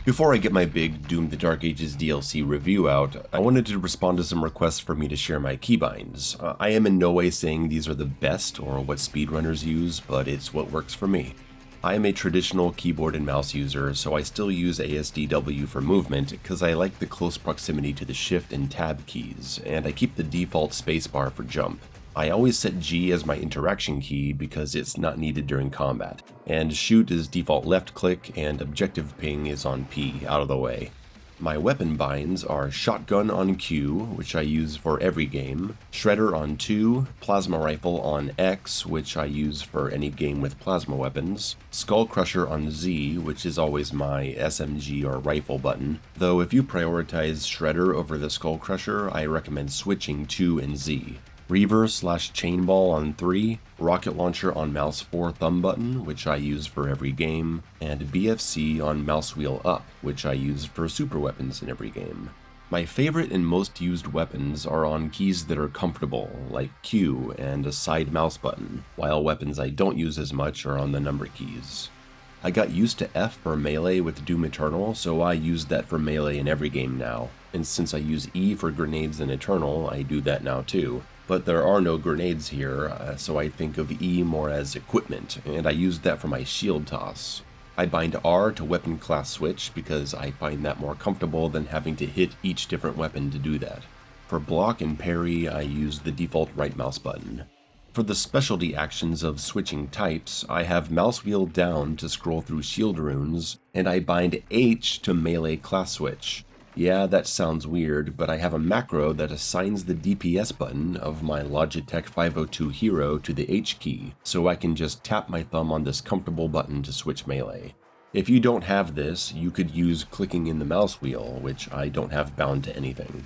Before I get my big Doom the Dark Ages DLC review out, I wanted to respond to some requests for me to share my keybinds. I am in no way saying these are the best or what speedrunners use, but it's what works for me. I am a traditional keyboard and mouse user, so I still use ASDW for movement because I like the close proximity to the shift and tab keys, and I keep the default spacebar for jump. I always set G as my interaction key because it's not needed during combat, and shoot is default left click and objective ping is on P, out of the way. My weapon binds are shotgun on Q, which I use for every game, shredder on 2, plasma rifle on X, which I use for any game with plasma weapons, skull crusher on Z, which is always my SMG or rifle button, though if you prioritize shredder over the skull crusher, I recommend switching 2 and Z. Reaver/chainball on 3, rocket launcher on mouse 4 thumb button, which I use for every game, and BFC on mouse wheel up, which I use for super weapons in every game. My favorite and most used weapons are on keys that are comfortable, like Q and a side mouse button, while weapons I don't use as much are on the number keys. I got used to F for melee with Doom Eternal, so I use that for melee in every game now, and since I use E for grenades in Eternal, I do that now too. But there are no grenades here, so I think of E more as equipment, and I use that for my shield toss. I bind R to weapon class switch because I find that more comfortable than having to hit each different weapon to do that. For block and parry, I use the default right mouse button. For the specialty actions of switching types, I have mouse wheel down to scroll through shield runes, and I bind H to melee class switch. Yeah, that sounds weird, but I have a macro that assigns the DPS button of my Logitech 502 Hero to the H key, so I can just tap my thumb on this comfortable button to switch melee. If you don't have this, you could use clicking in the mouse wheel, which I don't have bound to anything.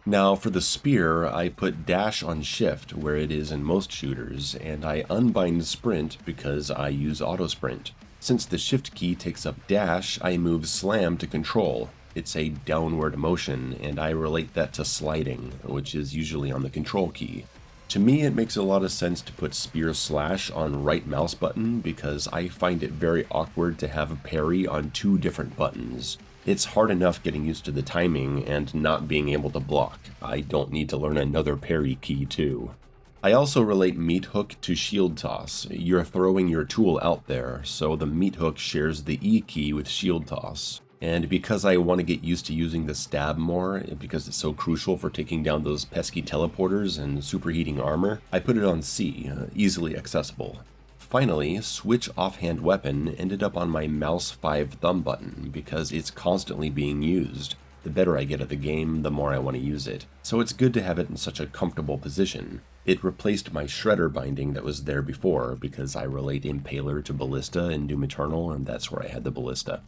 Now for the spear, I put dash on shift where it is in most shooters, and I unbind sprint because I use auto sprint. Since the shift key takes up dash, I move slam to control. It's a downward motion, and I relate that to sliding, which is usually on the control key. To me, it makes a lot of sense to put spear slash on right mouse button because I find it very awkward to have parry on 2 different buttons. It's hard enough getting used to the timing and not being able to block. I don't need to learn another parry key too. I also relate meat hook to shield toss. You're throwing your tool out there, so the meat hook shares the E key with shield toss. And because I want to get used to using the stab more, because it's so crucial for taking down those pesky teleporters and superheating armor, I put it on C, easily accessible. Finally, switch offhand weapon ended up on my mouse 5 thumb button because it's constantly being used. The better I get at the game, the more I want to use it, so it's good to have it in such a comfortable position. It replaced my shredder binding that was there before because I relate Impaler to Ballista in Doom Eternal, and that's where I had the Ballista.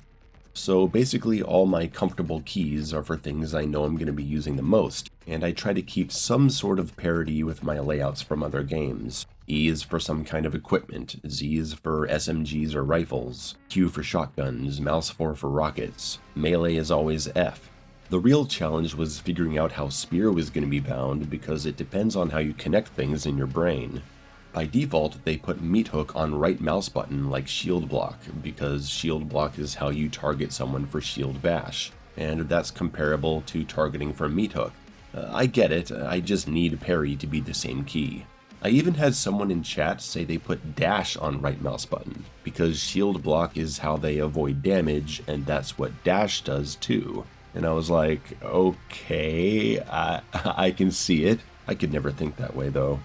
So basically all my comfortable keys are for things I know I'm going to be using the most, and I try to keep some sort of parity with my layouts from other games. E is for some kind of equipment, Z is for SMGs or rifles, Q for shotguns, mouse 4 for rockets, melee is always F. The real challenge was figuring out how spear was going to be bound because it depends on how you connect things in your brain. By default, they put meat hook on right mouse button like shield block, because shield block is how you target someone for shield bash, and that's comparable to targeting for meat hook. I get it, I just need parry to be the same key. I even had someone in chat say they put dash on right mouse button, because shield block is how they avoid damage, and that's what dash does too. And I was like, okay, I can see it. I could never think that way though.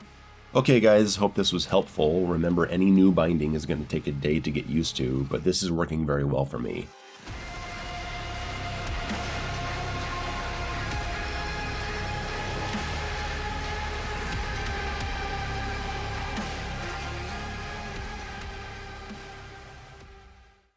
Okay guys, hope this was helpful. Remember, any new binding is going to take a day to get used to, but this is working very well for me.